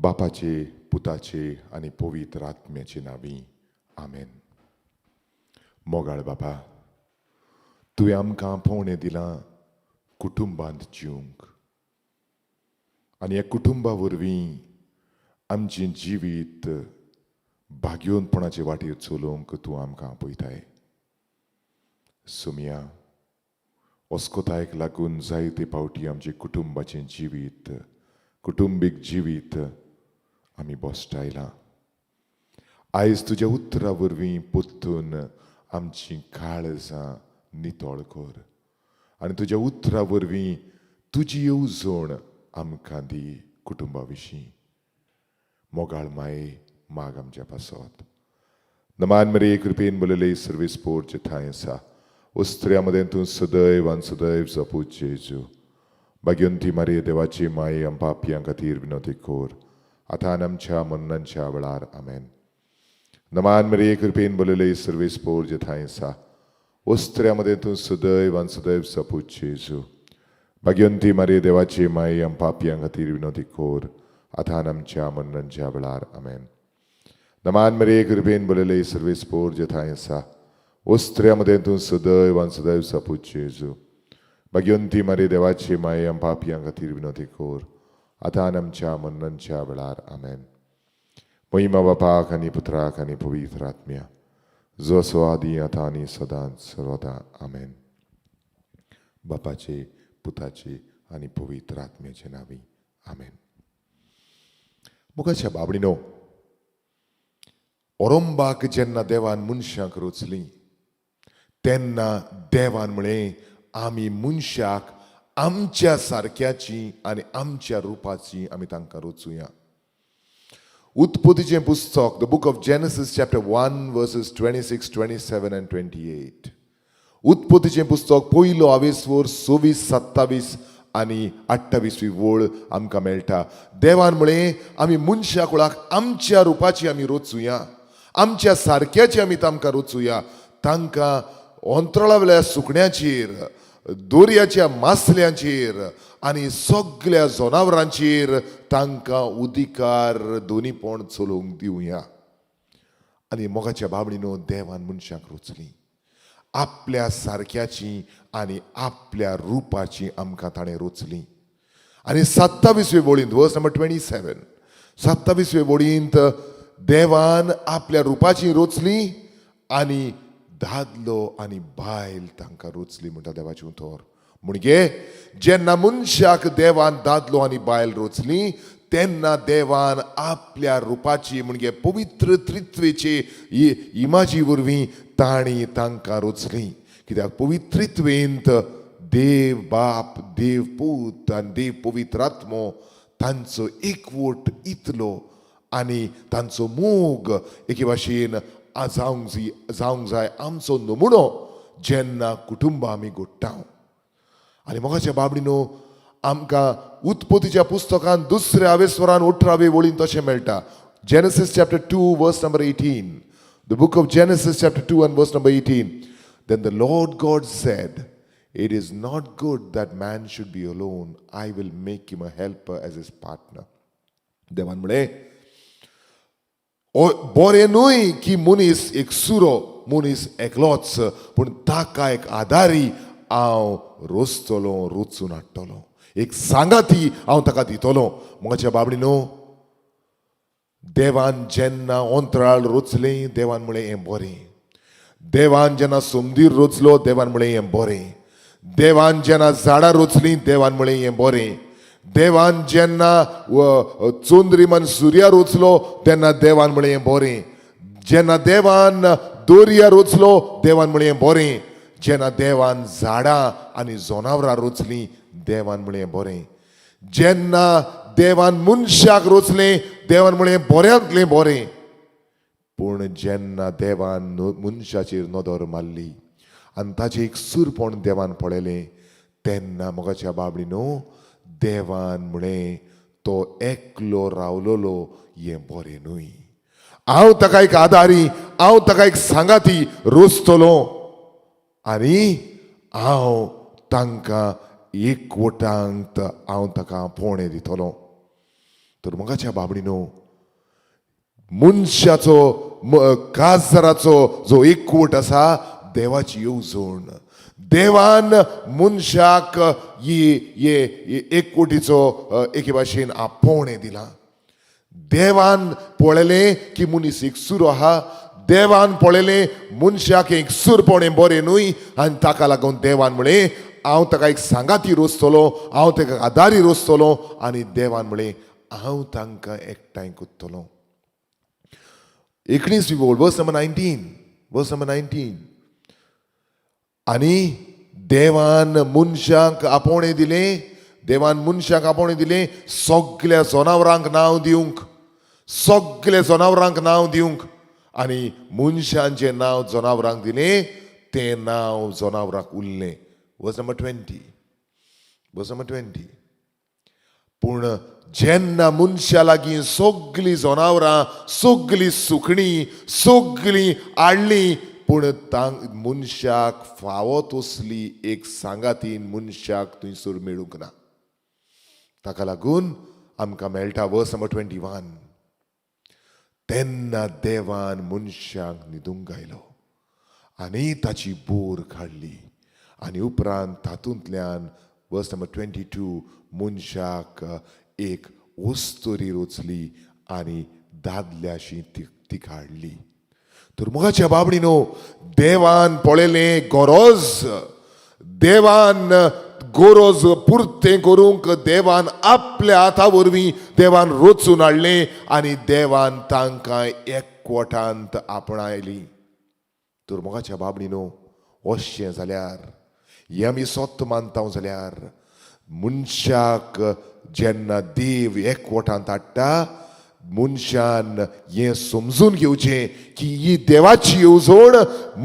बापाचे, पुताचे आनी पवित्र आत्म्याचे नांवी आमेन. मोगाळ बाबा, तुवें आमकां पोवणें दिलां कुटुंबांत जिवंक, आनी ह्या कुटुंबा वरवीं आमचें जिवीत भाग्योनपणाचे वाटेर चलोवंक तूं आमकां आपयताय. सुमिया, अस्कोतायेक लागून जायते फावटी आमचे कुटुंबाचें जिवीत, कुटुंबीक जिवीत आमी बोस्टायलां. आयज तुज्या उतरां वरवीं पोत्तून आमचीं काळजां नितळ कर, आनी तुज्या उतरां वरवीं तुजी येवजण आमकां दी कुटुंबा विशीं. मोगाळ माये, माग आमच्या पासत. नमान मरे कृपेन बलले सर्वेस्पोरचे ठाय आसा. उस्त्र्या मदें तूं सदैव आनी सदैव जपूच जेजू. भाग्यवंती मारे देवाची माये, आम पापयां खातीर विनवती कोर, आतां आनी आमच्या मरणाच्या वेळार आमेन. नमान मरे कृपेन बलले सर्वेस्पोरचे ठाय आसा. उस्त्र्या मदें तूं सदैव आनी सदैव जपूच जेजू. भाग्यवंती मारे देवाची माये, आम पापयां खातीर विनवती कोर, आतां आनी आमच्या मरणाच्या वेळार आमेन. नमान मरे कृपेन बलले सर्वेस्पोरचे ठाय आसा. उस्त्र्या मदें तूं सदैव आनी सदैव जपूच जेजू. भाग्यवंती मारे देवाची माये, आम पापयां खातीर विनवती कोर, आतां आनी आमच्या मरणाच्या वेळार आमेन. महिमा बापाक आनी पुत्राक आनी पवित्र आत्म्या, जो असो आदी आतां आनी सदांच सर्वदा आमेन. बापाचे, पुताचे आनी पवित्र आत्म्याचे नांवी आमेन. मुखाच्या बाबडीनो, ओरंबाक जेन्ना देवान मनशाक रचलीं तेन्ना देवान म्हळें आमी मनशाक आमच्या सारक्याची आनी आमच्या रुपाची आमी तांकां रचुया. उत्पत्तीचें पुस्तक, the book of Genesis chapter 1 versus 26, 27 and 28. उत्पत्तीचें पुस्तक पयलो आवेसवर 26, 27 आनी 28वी वळ आमकां मेळटा. देवान म्हळें आमी मनशा कुळाक आमच्या रुपाची आमी रचुया, आमच्या सारक्याची आमी तांकां रचुया. तांकां अंतराळावेल्या सुकण्याचेर, दोर्याच्या मासल्यांचेर आनी सगळ्या जनावरांचेर तांकां उदिकार दोनीपण चलोवंक दिवया. आनी मोगाच्या बाबडीनो, देवान मनशाक रचलीं आपल्या सारक्याची आनी आपल्या रुपाची आमकां ताणें रचलीं. आनी 27वे वळींत, वर्स नंबर 27, 27वे वळींत देवान आपल्या रुपाची रचलीं आनी दादलो आनी बायल तांकां रचली म्हणटा देवाचें उतर. म्हणजे जेन्ना मनशाक देवान दादलो आनी बायल रचली तेन्ना देवान आपल्या रुपाची म्हणजे पवित्र त्रित्वेचे इमाजी वरवीं ताणी तांकां रचली. कित्याक पवित्रित्वेंत देव बाप, देव पूत आनी देव पवित्र आत्मो तांचो एकवट इतलो आनी तांचो मोग एके भाशेन जावंक जाय आमचो नमुनो जेन्ना कुटुंबां आमी घडटा. आनी मोगाच्या बाबडीनो, आमकां उत्पत्तीच्या पुस्तकान दुसऱ्या आवेस्वरान 18वे वळीन तशें मेळटा. जेनेसीस चॅप्टर 2 वर्स number 18. The book of Genesis chapter 2 and verse number 18. Then the Lord God said, it is not good that man should be alone. I will make him a helper as his partner. देवान म्हळें बरें न्हय की मनीस एक सुरो, मनीस एकलोच, पूण ताका एक आदारी हांव रचून हाडटलो, एक सांगाती हांव ताका दितलो. म्हज्या बाबडीनो, देवान जेन्ना अंतराळ रचलें देवान म्हळें हें बरें. देवान जेन्ना समंदीर रचलो देवान म्हळें हें बरें. देवान जेन्ना झाडां रचलीं देवान म्हळें हें बरें. देवान जेन्ना चोंद्रीमान सुर्या रचलो तेन्ना देवान म्हळें हें बरें. जेन्ना देवान दोर्या रचलो देवान म्हळें हें बरें. जेन्ना देवान झाडां आनी जनावरां रचलीं देवान म्हळें हें बरें. जेन्ना देवान मनशाक रचलें देवान म्हळें बऱ्यांतलें बरें. पूण जेन्ना देवान मनशाचेर नदर मारली आनी ताचें एक सुरपण देवान पळयलें तेन्ना मोगाच्या बाबडीनो, देवान म्हळें तो एकलो रावलोलो हें बरें न्हय. हांव ताका एक आदारी, हांव ताका एक सांगाती रचतलो आनी हांव तांकां एकवटांत हांव ताका पोवणें दितलो. तर मोगाच्या बाबडीनो मनशाचो काजराचो जो एकवट आसा देवाची येवजण. देवान मनशाक ये एकवटीचो एके भाशेन आपोवणें दिलां. देवान पळयलें की मनीस एकसूर आहा. देवान पळयलें मनशाक एकसूरपणें बरें न्हय आनी ताका लागून देवान म्हळें हांव ताका एक सांगाती रोचतलो, हांव ताका आदारी रोचतलो. आनी देवान म्हळें हांव तांकां एकठांय करतलो. 19वी ओळ वर्स नंबर 19. आनी देवान मनशाक आपोवणें दिलें. देवान मनशाक आपोवणें दिलें सगळ्या जनावरांक नांव दिवंक. सगळ्या जनावरांक नांव दिवंक. आनी मनशांचें नांव जनावरांक दिलें तें नांव जनावरांक उरलें. वर्स नंबर 20. पूण जेन्ना मनशा लागीं सगळीं जनावरां, सगळीं सुकणीं, सगळीं आडलीं, पूण मनशाक फावो तसली एक सांगातीन मनशाक थंयसर मेळूंक ना. ताका लागून आमकां मेळटा वर्स नंबर 21. तेन्ना देवान मनशाक न्हिदूंक घायलो आनी ताची बोर काडली. आनी उपरांत तातूंतल्यान वर्स नंबर 22 मनशाक एक वस्तुरी रोचली आनी दादल्याशी ती काडली. तर मोगाच्या बाबडीनो देवान पळयलें देवान गरज पुर्तें करूंक देवान आपल्या हाता वरवीं देवान रोचून हाडलें आनी देवान तांकां एकवटांत आपणायली. तर मोगाच्या बाबडीनो अशें जाल्यार हें आमी सत्य मानता जाल्यार मनशाक जेन्ना देव एकवटांत हाडटा मनशान हें समजून घेवचें की ही देवाची येवजण.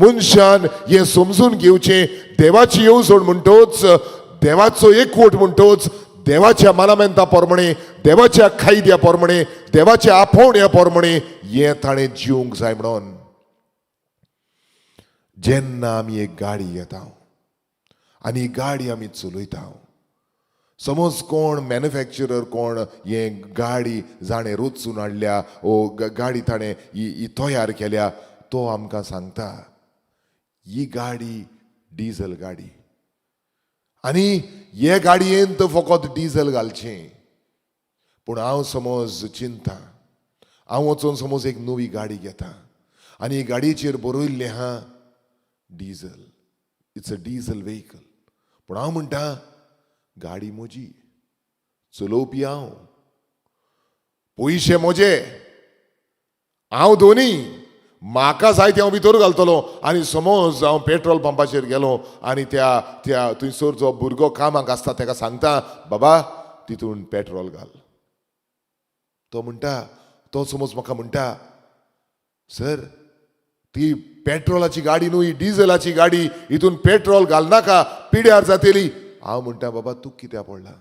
मनशान हें समजून घेवचें देवाची येवजण म्हणटोच, देवाचो एकवट म्हणटोच, देवाच्या मानामेंता प्रमाणे, देवाच्या खायद्या प्रमाणे, देवाच्या आपोवण्या प्रमाणे हें ताणें जिवंक जाय म्हणून. जेन्ना आमी एक गाडी घेता आनी गाडी आमी चलयता, समज कोण मॅन्युफॅक्चरर कोण हे गाडी जाणें रोचून हाडल्या ओ गाडी ताणें ही तयार केल्या, तो आमकां सांगता ही गाडी डिझल गाडी आनी हे गाडयेंत फकत डिझल घालचें. पूण हांव समज चिंता, हांव वचून समज एक नवी गाडी घेता आनी गाडयेचेर बरयल्लें आहा diesel, it's a diesel vehicle. पूण हांव म्हणटा गाडी म्हजी, चलोवपी हांव, पयशे म्हजे, हांव दोनी, म्हाका जाय ते हांव भितर घालतलो. आनी समज हांव पेट्रोल पंपाचेर गेलो आनी त्या थंयसर जो भुरगो कामाक आसता ताका सांगता बाबा तितून पेट्रोल घाल. तो म्हणटा, तो समज म्हाका म्हणटा सर ती पेट्रोलाची गाडी न्हू, ही डिझलाची गाडी, हितून पेट्रोल घालनाका पिड्यार जातली. हांव म्हणटा बाबा तूं कित्याक पडला,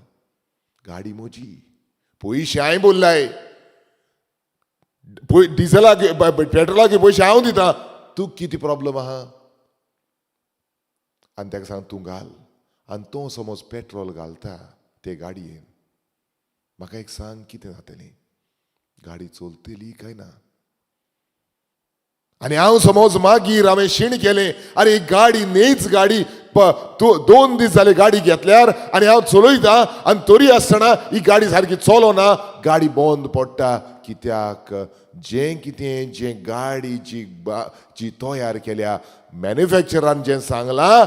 गाडी म्हजी, पयशे हांवें बोल्लाय, डिझलाक पेट्रोलाक पयशे हांव दिता, तूं कितें प्रॉब्लेम आहा. आनी ताका सांग तूं घाल. आनी तो समज पेट्रोल घालता ते गाडयेन, म्हाका एक सांग कितें जातलें, गाडी चलतली काय ना. आनी हांव समज मागीर हांवें शीण केलें, अरे गाडी न्हीच गाडी 2 दीस जाले गाडी घेतल्यार आनी हांव चलयता आनी तरी आसतना ही गाडी सारकी चलोना, गाडी बंद पडटा. कित्याक जे गाडी जी तयार केल्या मॅन्युफॅक्चरान जें सांगलां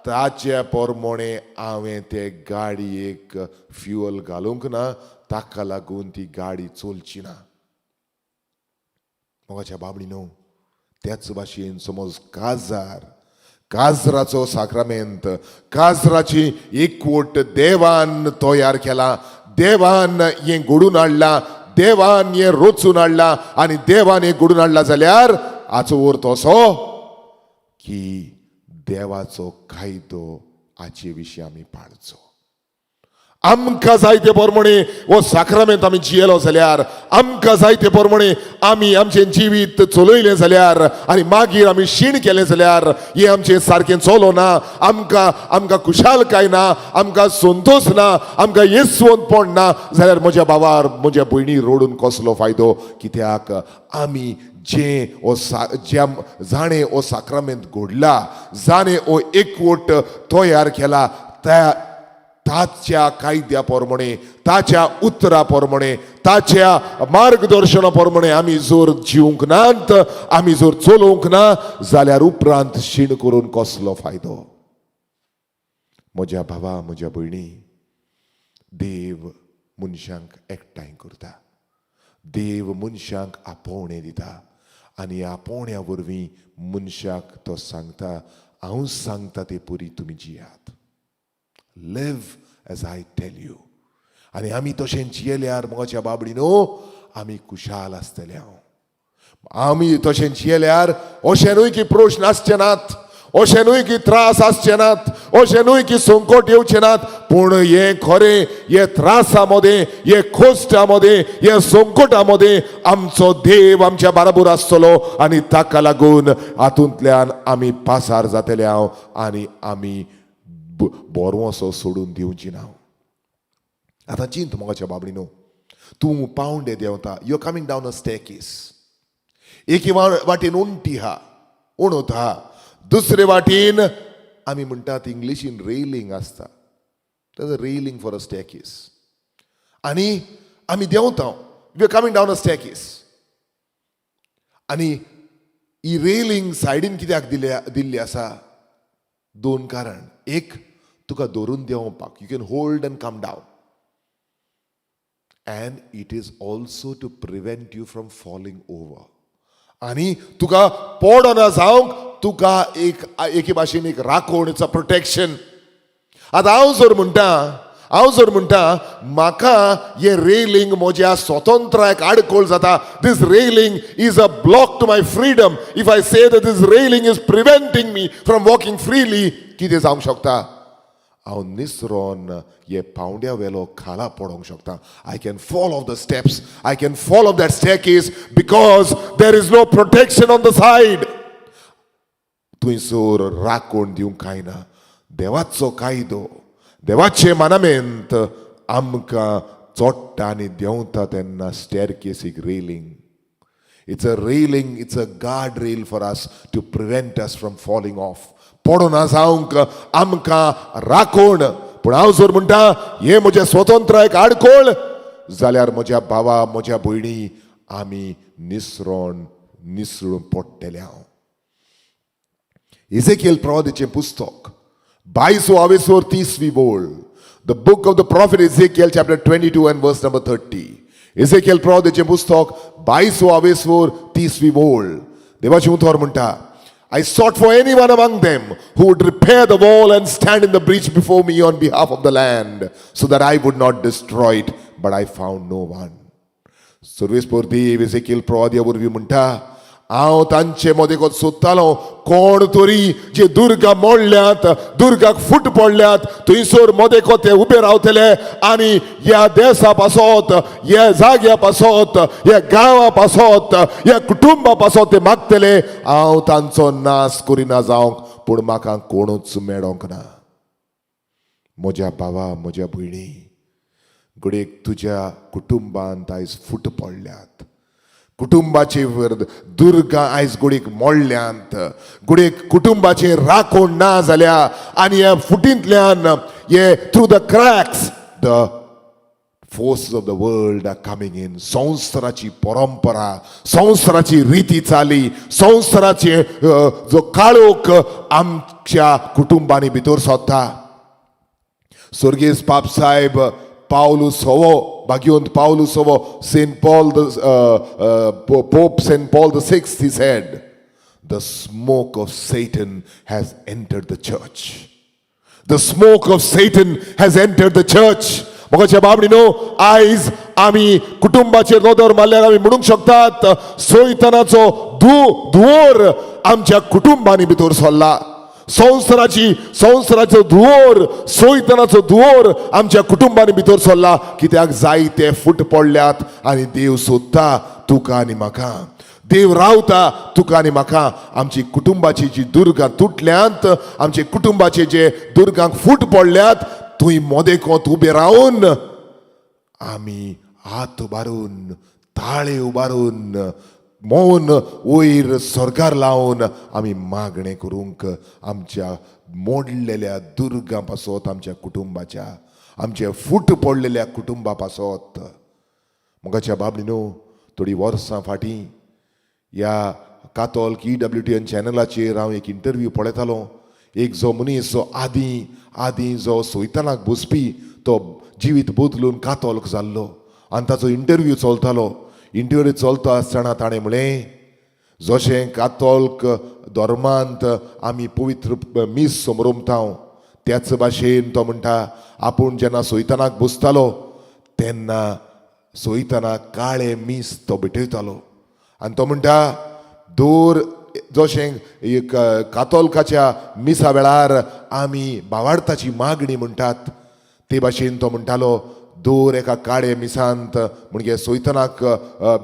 ताचे प्रमाणे हांवें ते गाडयेक फ्युअल घालूंक ना, ताका लागून ती गाडी चलची ना. मोगाच्या बाबडीनो त्याच भाशेन समज काजराचो साक्रामेंत, काजराची एकवट देवान तयार केला, देवान हें घडून हाडलां, देवान हें रोचून हाडलां आनी देवान हें घडून हाडलां जाल्यार हाचो अर्थ असो की देवाचो कायदो हाचे विशीं आमी पाळचो. आमकां जाय ते प्रमाणे हो साक्रामेंत आमी जियेलो जाल्यार, आमकां जाय ते प्रमाणे आमी आमचें जिवीत चलयलें जाल्यार आनी मागीर आमी शीण केलें जाल्यार हें आमचें सारकें चलोना, आमकां खुशालकाय ना, आमकां संतोश ना, आमकां येसवंतपण ना जाल्यार म्हज्या भावार म्हज्या भयणी रडून कसलो फायदो? कित्याक आमी जाणें हो साक्रामेंत घडला, जाणें हो एकवट तयार केला, ताच्या कायद्या प्रमाणे, ताच्या उतरा प्रमाणे, ताच्या मार्गदर्शना प्रमाणे आमी जर जिवंक नात, आमी जर चलोवंक ना जाल्यार उपरांत शीण करून कसलो फायदो? म्हज्या भावा, म्हज्या भयणी, देव मनशांक एकठांय करता, देव मनशांक आपोवणें दिता आनी आपोवण्या वरवीं मनशाक तो सांगता, हांव सांगता ते परी तुमी जियात. Live as I tell you. आनी आमी तशें जियेल्यार म्हज्या बाबडीनो आमी खुशाल आसतले. आमी तशें जियेल्यार अशें न्हय की प्रश्न आसचे नात, अशें न्हय की त्रास आसचे नात, अशें न्हय की संकट येवचे नात, पूण हे खरें, हे त्रासा मध्ये, हे खोस्टा मध्ये, हे संकटा मध्ये आमचो देव आमच्या बरोबर आसतलो आनी ताका लागून हातूंतल्यान आमी पासार जातले आनी आमी बोरवोसो सोडून दिवची ना. आतां चिंत मोगाच्या बाबडीनो, तूं पावंडे देंवता, you are coming down a staircase. एके वाटेन उंटी हा, उणोत हा, दुसरे वाटेन आमी म्हणटात इंग्लिशीन रेलिंग आसता, रेलिंग फॉर अ स्टेरकेस. आनी आमी देंवता, we are coming down a staircase. आनी ही रेलिंग सायडीन कित्याक दिल्ली आसा? दोन कारण. एक, तुका धरून देंवपाक, you can hold and come down. And it is also to prevent you from falling over. आणि तुका पडना जावंक तुका एके भाशेन एक राखण, इट्स अ प्रोटेक्शन. आतां हांव जर म्हणटा म्हाका हे रेलिंग म्हज्या स्वतंत्राक आडकोळ जाता, this railing is a block to my freedom. If I say that this railing is preventing me from walking freely, कितें जावंक शकता? हांव निसरोन हे पावंड्या वेलो खाला पडोंक शकता. I can fall off the steps, I can fall off that staircase because there is no protection on the side. थंयसर राखण दिवंक कांय ना. देवाचो कायदो, देवाचे मानमेंत आमकां चोडटा आनी देंवता तेन्ना स्टेरकेसीक railing. It's a railing, it's a guardrail for us to prevent us from falling off. पडोना जावंक आमकां राखण. पूण हांव जर म्हणटा हे म्हज्या स्वतंत्राक आडकोळ जाल्यार म्हज्या भावा, म्हज्या भयणी आमी निसरून पडटले. इजेकिएल प्रवादीचें पुस्तक 22-30 ओळ. The book of the prophet Ezekiel, chapter 22 and verse number 30. इजेकिएल प्रवादीचें पुस्तक 22-30 ओळ. देवाचें उतर म्हणटा, I sought for anyone among them who would repair the wall and stand in the breach before me on behalf of the land, so that I would not destroy it, but I found no one. सर्वेस्पर देव इजेकिएल प्रवादी वरवीं म्हणटा, हांव तांचे मदें सोदतालो कोण तरी जे दुर्गा मोडल्यात, दुर्गाक फूट पडल्यात, थंयसर मदें ते उबे रावतले आनी ह्या देशा पासत, ह्या जाग्या पासत, ह्या गांवा पासत, ह्या कुटुंबा पासत ते मागतले. हांव तांचो नाश करिना जावंक, पूण म्हाका कोणूच मेळोंक ना. म्हज्या भावा, म्हज्या भयणी, घडयेक तुज्या कुटुंबांत आयज फूट पडल्यात. कुटुंबाचे दुर्गा आयज घडयेक मोडल्यांत. घडयेक कुटुंबाचे राखण ना जाल्या आनी ह्या फुटींतल्यान हे through the cracks the forces of the world are coming in. संवसाराची परंपरा, संवसाराची रिती चाली, संवसाराचे जो काळोख आमच्या कुटुंबांनी भितर सोदता. स्वर्गीय पाप साहेब Paulus Hovo, Bhagiyant Paulus Hovo, Saint Paul, Pope Saint Paul VI, he said, the smoke of Satan has entered the church. The smoke of Satan has entered the church. मोगाच्या बाबडीनो, आयज आमी कुटुंबाचेर नदर मारल्यार आमी म्हणूंक शकतात सैतानाचो धुंवर आमच्या कुटुंबांनी भितर सरला. संवसाराचो धुंवर, सोयतनाचो धुंवर आमच्या कुटुंबांनी भितर सरला. कित्याक जायते फूट पडल्यात आनी देव सोदता तुका आनी म्हाका. देव रावता तुका आनी म्हाका. आमची कुटुंबाची जी दुर्गां तुटल्यांत, आमचे कुटुंबाचे जे दुर्गांक फूट पडल्यात, थंय मोदेकोंत उबे रावन आमी हात उबारून, ताळे उबारून, मौन वयर स्वर्गार लावन आमी मागणें करूंक आमच्या मोडलेल्या दुर्गां पासत, आमच्या कुटुंबाच्या, आमचे फूट पडलेल्या कुटुंबा पासत. मोगाच्या बाबडीनो, थोडी वर्सां फाटीं ह्या कातोल्क EWTN चॅनलाचेर हांव एक इंटरव्यू पळयतालो. एक जो मनीस जो आदीं जो सोयतानाक बसपी तो जिवीत बदलून कातोल्क जाल्लो आनी ताचो इंटरव्यू चलतालो. इंटरव्यू चलता आसतना ताणें म्हळें, जशें कातोल्क धर्मांत आमी पवित्र मीस समरमतांव, त्याच भाशेन तो म्हणटा आपूण जेन्ना सोयतानाक बसतालो तेन्ना सोयतानाक काळे मीस तो भेटयतालो. आनी तो म्हणटा दोर जशें कातोलकाच्या मिसा वेळार आमी भावार्थाची मागणी म्हणटात ते भाशेन तो म्हणटालो दोर एका काळे मिसांत म्हणजे सोयतनाक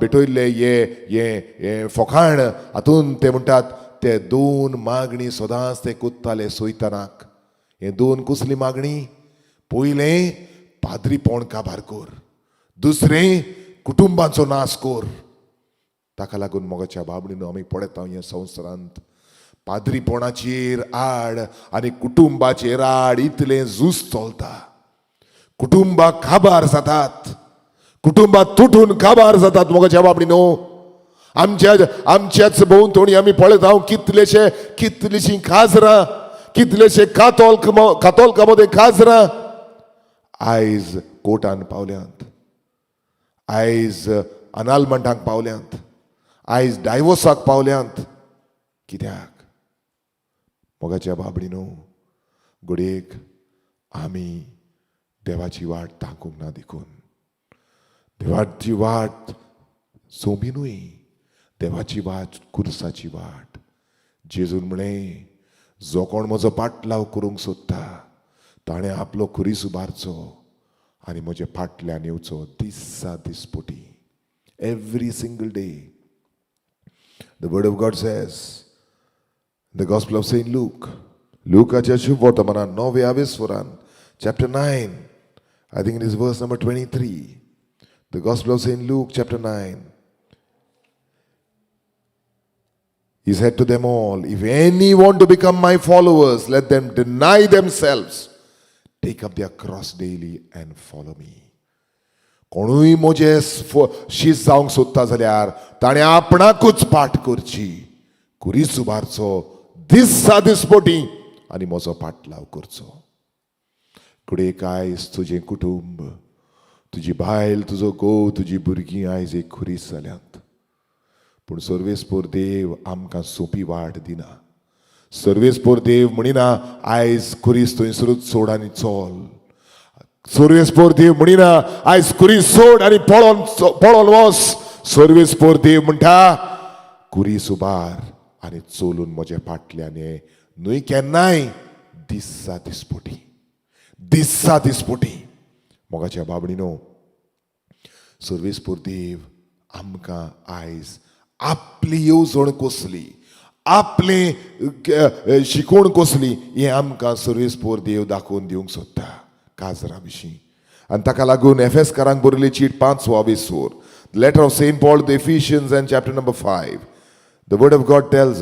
भेटयल्ले हे फोखाण हातून ते म्हणटात ते दोन मागणी सदांच ते कोत्ताले सोयतनाक. हे दोन कसली मागणी? पयलें पाद्रीपण काबार कर, दुसरें कुटुंबाचो नाश कर. ताका लागून मोगाच्या बाबडीन आमी पळयता ह्या संवसारांत पाद्रीपणाचेर आड आनी कुटुंबाचेर आड इतलें झूज चलता. कुटुंबां काबार जातात, कुटुंबां तुटून काबार जातात. मोगाच्या बाबडीनो, आमच्याच भोंवतणी आमी पळयता कितलीशीं काजरां, कितलेशे कातोलका मध्ये काजरां आयज कोर्टान पावल्यांत, आयज अनालमंटाक पावल्यांत, आयज डायवोर्साक पावल्यांत. कित्याक? मोगाच्या बाबडीनो, घडयेक आमी देवाची वाट तांकूंक ना देखून. देवाची वाट सोबिनूय, देवाची वाट कुर्साची वाट. जेजून म्हळें, जो कोण म्हजो पाटलाव करूंक सोदता ताणें आपलो खुरीस उबारचो आनी म्हजे फाटल्यान येवचो दिसा दिसपोटी. Every single day. The word of God says, the Gospel of Saint Luke, Lukaच्या शुभ वर्तमानान 9व्या स्वरान, chapter 9, I think it is verse number 23. The Gospel of Saint Luke, chapter 9. He said to them all, if any want to become my followers, let them deny themselves, take up their cross daily and follow me. कोणूय म्हजे शीस जावंक सोदता जाल्यार ताणें आपणाकूच पाठ करची, कुरीस उबारचो दिसा दिसपोटी आनी म्हजो पाटलाव करचो. कुडेक आयज तुजें कुटुंब, तुजी बायल, तुजो घोव, तुजी भुरगीं आयज एक खुरीस जाल्यांत. पूण सर्वेस्पोर देव आमकां सोंपी वाट दिना. सर्वेस्पोर देव म्हणिना आयज खुरीस थंयसरूच सोड आनी चल. सर्वेस्पोर देव म्हणिना आयज खुरीस सोड आनी पळोवन वच. सर्वेस्पोर देव म्हणटा खुरीस उबार आनी चलून म्हजे फाटल्यान ये. न्हय केन्नाय दिसा दिसपोटी, दिसा दिसपोटी. मोगाच्या बाबडीनो, सर्वेस्पोर देव आमकां आयज आपली येवजण कसली, आपले शिकोवण कसली हें आमकां सर्वेस्पोर देव दाखोवन दिवंक सोदता काजरा विशीं. आनी ताका लागून एफेसकारांक बरयल्ली चीट 5:22. Letter of Saint Paul to the Ephesians and chapter number 5. The word of God tells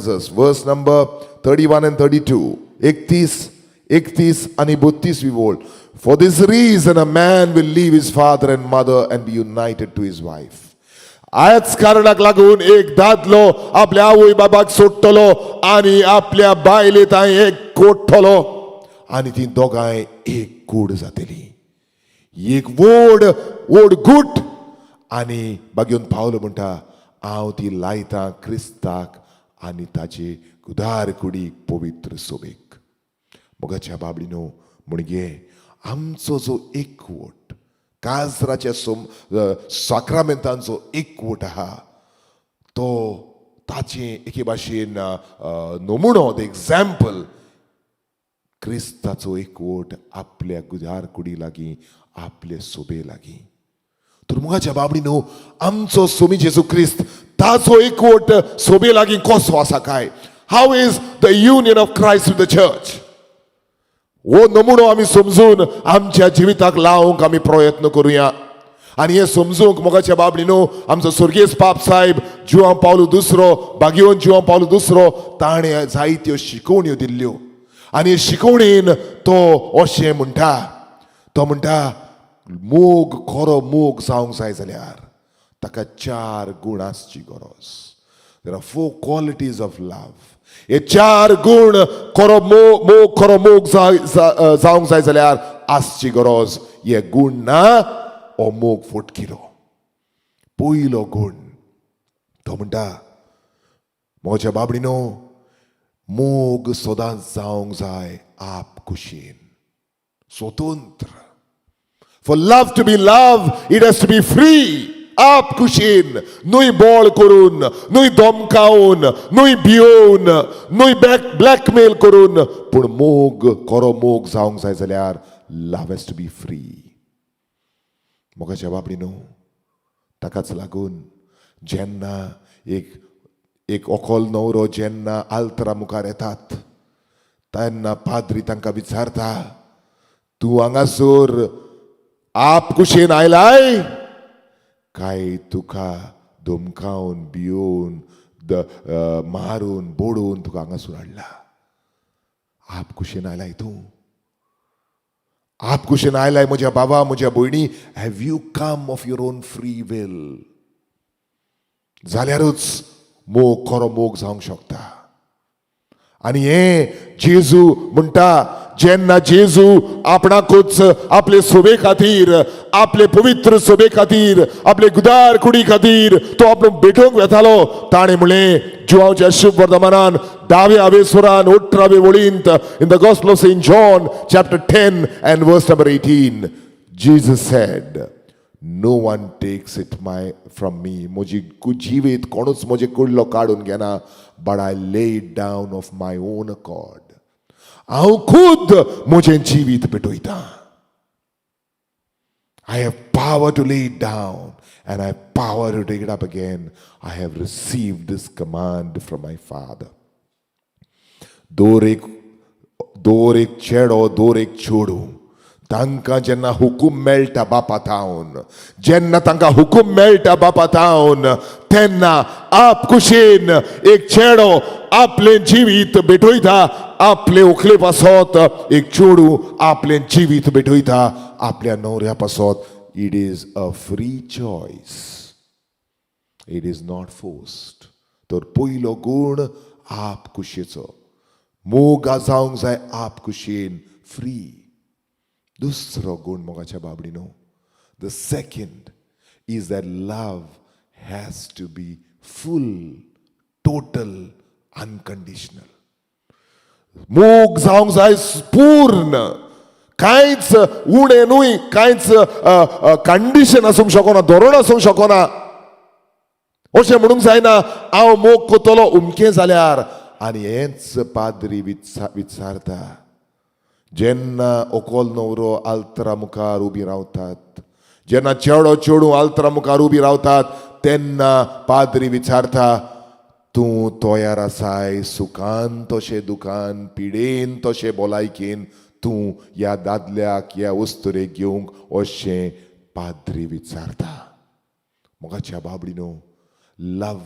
us, verse number 31 and 32, 31 आणि 32वी ओळ. For this reason a man will leave his father and mother and be united to his wife. आयच कारणाक लागून एक दादलो आपल्या आवय बाबाक सोडटलो आनी आपल्या बायले थंय एक कोडटलो आनी ती दोगांय एक कूड जातली. एक व्हड गुट. आनी बागेवन पावलो म्हणटा हांव ती लायता क्रिस्ताक आनी ताचे उदार कुडीक पवित्र सोबेक. मोगाच्या बाबडीनो, म्हणजे आमचो जो एकवट काजराच्या साक्रामेंतांचो एकवट आहा तो ताचे एके भाशेन नमुनो द एग्जाम्पल क्रिस्ताचो एकवट आपल्या गुदार कुडी लागीं आपले सोबे लागीं. तर मुगाच्या बाबडीनो आमचो सोमी जेजू क्रिस्त ताचो एकवट सोबे लागीं कसो आसा काय. How is the union of Christ with the church. हो नमुनो आमी समजून आमच्या जिविताक लावंक आमी प्रयत्न करूया. आनी हे समजूंक मोगाच्या बाबडीनो आमचो स्वर्गीय पाप साहेब जुआंव पावलो दुसरो भाग्यवन जुआंव पावलो दुसरो ताणें जायत्यो शिकवण्यो दिल्ल्यो. आनी शिकवणेन तो अशें म्हणटा, तो म्हणटा मोग खरो मोग जावंक जाय जाल्यार ताका 4 गूण आसची गरज. देर आर 4 क्वालिटीज ऑफ लव. हे 4 गूण खरो मोग खरो मोग जावंक जाय जाल्यार आसची गरज. हे गूण ना हो मोग फटकिरो. पयलो गूण तो म्हणटा म्हज्या बाबडीनो मोग सदांच जावंक जाय आप कुशीन स्वतंत्र. For love to be love, it has to be free. आप कुशीन, न्हय बॉल करून, न्हय धमकावन, न्हय भिवून, न्हय ब्लॅकमेल करून, पूण मोग खरो मोग जावंक जाय जाल्यार लव हॅज टू बी फ्री. मोगाच्या बाबडीनो ताकाच लागून जेन्ना एक ओकोल नवरो जेन्ना आल्तरा मुखार येतात तेन्ना पाद्री तांकां विचारता, तूं हांगासर आप कुशीन आयलाय काय तुका धमकावन भिवून मारून बोडून तुका हांगासर हाडला. आप कुशीन आयलाय तूं. आप कुशीन आयलाय म्हज्या बाबा म्हज्या भयणी. Have you come of your on free will. जाल्यारूच मोग खरो मोग जावंक शकता. आनी हे जेजू म्हणटा जेन्ना जेजू आपणाकूच आपले सोबे खातीर आपले पवित्र सोबे खातीर आपले गुदार कुडी खातीर तो आपण भेटोवंक वेतालो. ताणें म्हणलें जुआंवच्या शुभ वर्तमानान 10वे आवेसुरान 18वे वळींत in the gospel of Saint John chapter 10 and verse number 18 Jesus said, no one takes it from me. म्हजी जिवीत कोणूच म्हजे कुडलो काडून घेना, but I lay it down of my own accord. हांव खुद म्हजें जिवीत पेटयतां. I have power to lay it down and I have power to take it up again. I have received this command from my Father. दोर एक चेडो दोर एक चेडू तांकां जेन्ना हुकूम मेळटा बापातावन, जेन्ना तांकां हुकूम मेळटा बापातावन तेन्ना आप कुशीन एक चेडो आपले जिवीत भेटयता. आपले उखले पासत एक चेडू आपले जिवीत भेटयता आपल्या न्हवऱ्या पासत. It is a free choice. It is not forced. तर पयलो गूण आप कुशीचो. मोग जावंक जाय आप कुशीन फ्री. दुसरो गूण मोगाच्या बाबडीनो, the second is that love has to be full, total, unconditional. मोग जावंक जाय पूर्ण. कांयच उणें न्हय, कांयच कंडिशन आसूंक शकना, धोरण आसूंक शकना. अशें म्हणूंक जायना हांव मोग कोतलो उमकें जाल्यार. आनी हेंच पाद्री विचारता जेन्ना ओकोल नवरो आल्तरा मुखार उबी रावतात, जेन्ना चेडो चेडू आल्तरा मुखार उबी रावतात तेन्ना पाद्री विचारता, तूं तयार आसाय सुखान तशें दुखान, पिडेन तशें भलायकेन तूं ह्या दादल्याक ह्या वस्तुरेक घेवंक? अशें पाद्री विचारता. मोगाच्या बाबडीनो, love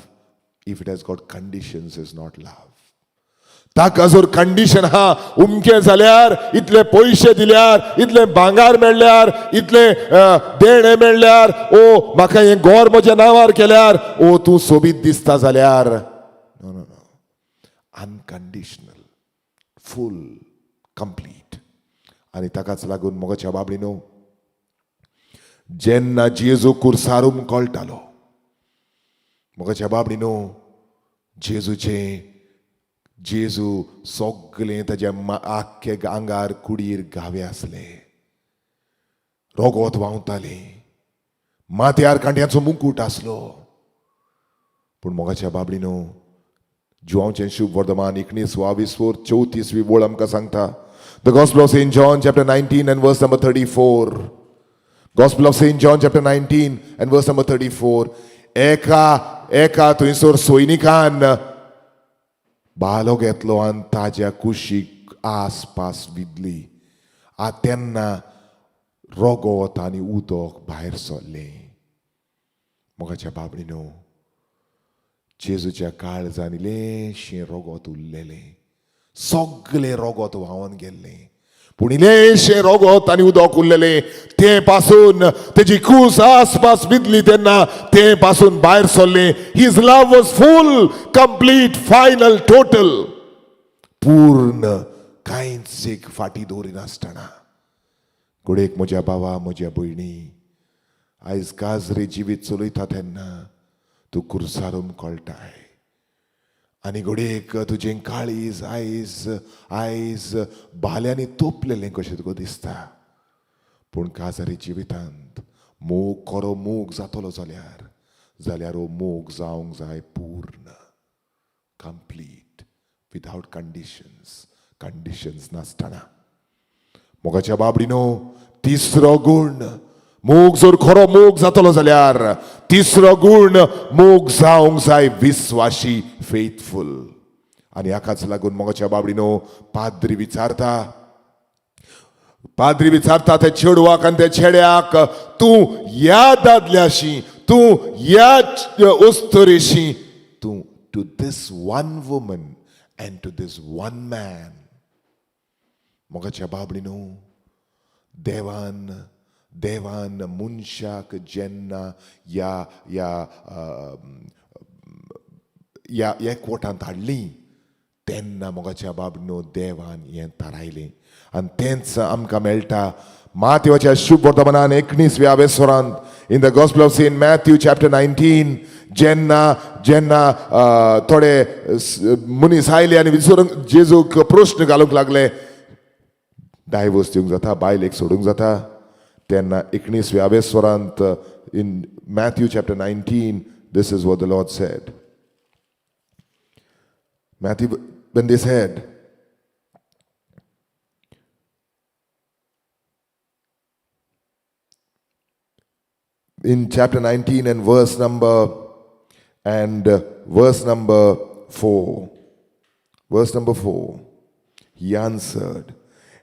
if it has got conditions is not love. ताका जर कंडिशन हा, उमके जाल्यार, इतले पयशे दिल्यार, इतले भांगार मेळ्ळ्यार, इतले देणे मेळ्ळ्यार, ओ म्हाका हें घर म्हज्या नांवार केल्यार, ओ तूं सोबीत दिसता जाल्यार, नो नो नो, अनकंडिशनल, फूल, कंप्लीट. आनी ताकाच लागून मोगाच्या बाबडीनो, जेन्ना जेजू कुर्सारूम कळटालो, मोगाच्या बाबडीनो, जेजू सगळें ताच्या आख्खे आंगार कुडीर घावे आसले, रोगोत व्हांवताली, माथ्यार कांट्याचो मुकूट आसलो. पूण मोगाच्या बाबडीनो, जुआंचें शुभ वर्तमान 19-20-34 वोळ आमकां सांगता. The Gospel of St. John chapter 19 and verse number 34. Gospel of St. John chapter 19 and verse number 34. एका थंयसर सैनिकान बालो घेतलो आनी ताज्या कुशीक आसपास विदली. तेन्ना रगत आनी उदक भायर सरलें. मोगाच्या बाबडीनो, जेजूच्या काळजान इल्लेशें रगत उरलेलें. सगळें रगत व्हांवन गेल्लें, पूण इल्लेशें रगत आनी उदक उरलेलें. ते पासून तेजी कूस आसपास विदली तेन्ना ते पासून भायर सरलें. His love was full, complete, final, total. पूर्ण, कांयच एक फाटी दवरिनासतना. घोडेक म्हज्या भावा, म्हज्या भयणी, आयज काजरे जिवीत चलयता तेन्ना तूं कुर्सारून कळटाय. आनी घोडेक तुजें काळीज आयज भाल्यांनी तोपलेलें कशें तुका दिसता. पूण काजारी जिवितांत मोग खरो मोग जातलो जाल्यार हो मोग जावंक जाय पूर्ण, कंप्लीट, विदाउट कंडिशन्स नासतना. मोगाच्या बाबडीनो, तिसरो गुण, मोग जर खरो मोग जातलो जाल्यार तिसरो गुण मोग जावंक जाय विस्वाशी, फेथफुल. आनी हाकाच लागून मोगाच्या बाबडीनो, पाद्री विचारता त्या चेडवाक आनी त्या चेड्याक, तूं ह्या दादल्याशी, तूं ह्या उस्तोरेशी, तूं to this one woman and to this one man. मोगाच्या बाबडीनो, देवान मनशाक जेन्ना ह्या एकवटांत हाडली तेन्ना मोगाच्या बाबडीनो देवान हें थारायलें. आनी तेंच आमकां मेळटा माथ्योच्या शुभ वर्तमानान 19व्या वेसोरांत. In the gospel of Saint Matthew chapter 19 जेन्ना थोडे मनीस आयले आनी विचारूंक जेजूक प्रश्न घालूंक लागले, डायवोर्स दिवंक जाता, बायलेक सोडूंक जाता, तेन्ना 19व्या वेसोरांत in Matthew chapter 19 this is what the Lord said. Matthew, when they said, in chapter 19 and verse number 4, he answered,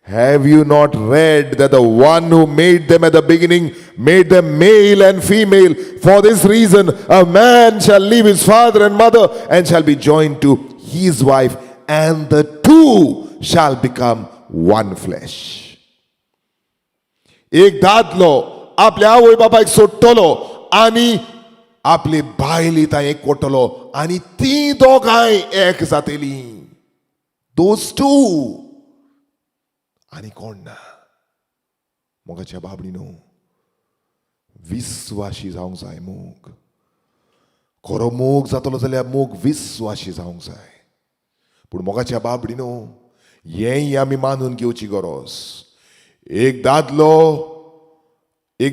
have you not read that the one who made them at the beginning made them male and female? For this reason a man shall leave his father and mother and shall be joined to his wife, and the two shall become one flesh. एक दादलो आपल्या आवय बापायक सोडटलो आनी आपली बायली तां एकवटलो आनी ती दोगांय एक जातली. Those two. आनी कोण ना. मोगाच्या बाबडीनो, विस्वाशी जावंक जाय मोग. खरो मोग जातलो जाल्यार मोग विस्वाशी जावंक जाय. पूण मोगाच्या बाबडीनो, हेंय आमी मानून घेवची गरज. एक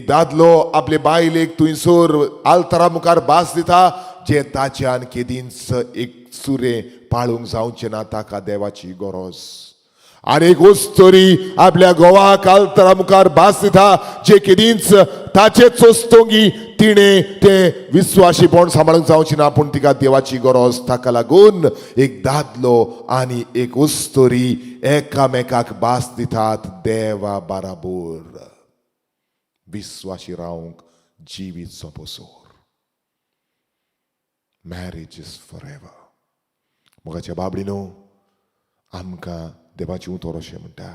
दादलो आपले बायलेक थंयसर आल्तारा मुखार भास दिता, जे ताच्यान केदींच एक सुरे पाळूंक जावचें ना, ताका देवाची गरज. आनी एक उस्तोरी आपल्या घोवाक आल्तारा मुखार भास दिता, जे केदींच ताचेच चोस्तोंगी तिणे ते विस्वाशीपण सांबाळूंक जावची ना, पूण तिका देवाची गरज. ताका लागून एक दादलो आनी एक उस्तोरी एकामेकाक भास दितात देवा बाराबर विस्वाशी रावंक जिवीत सोंपोसोर. Marriage is forever. मोगाच्या बाबडीनो, आमकां देवाची उतर अशें म्हणटा,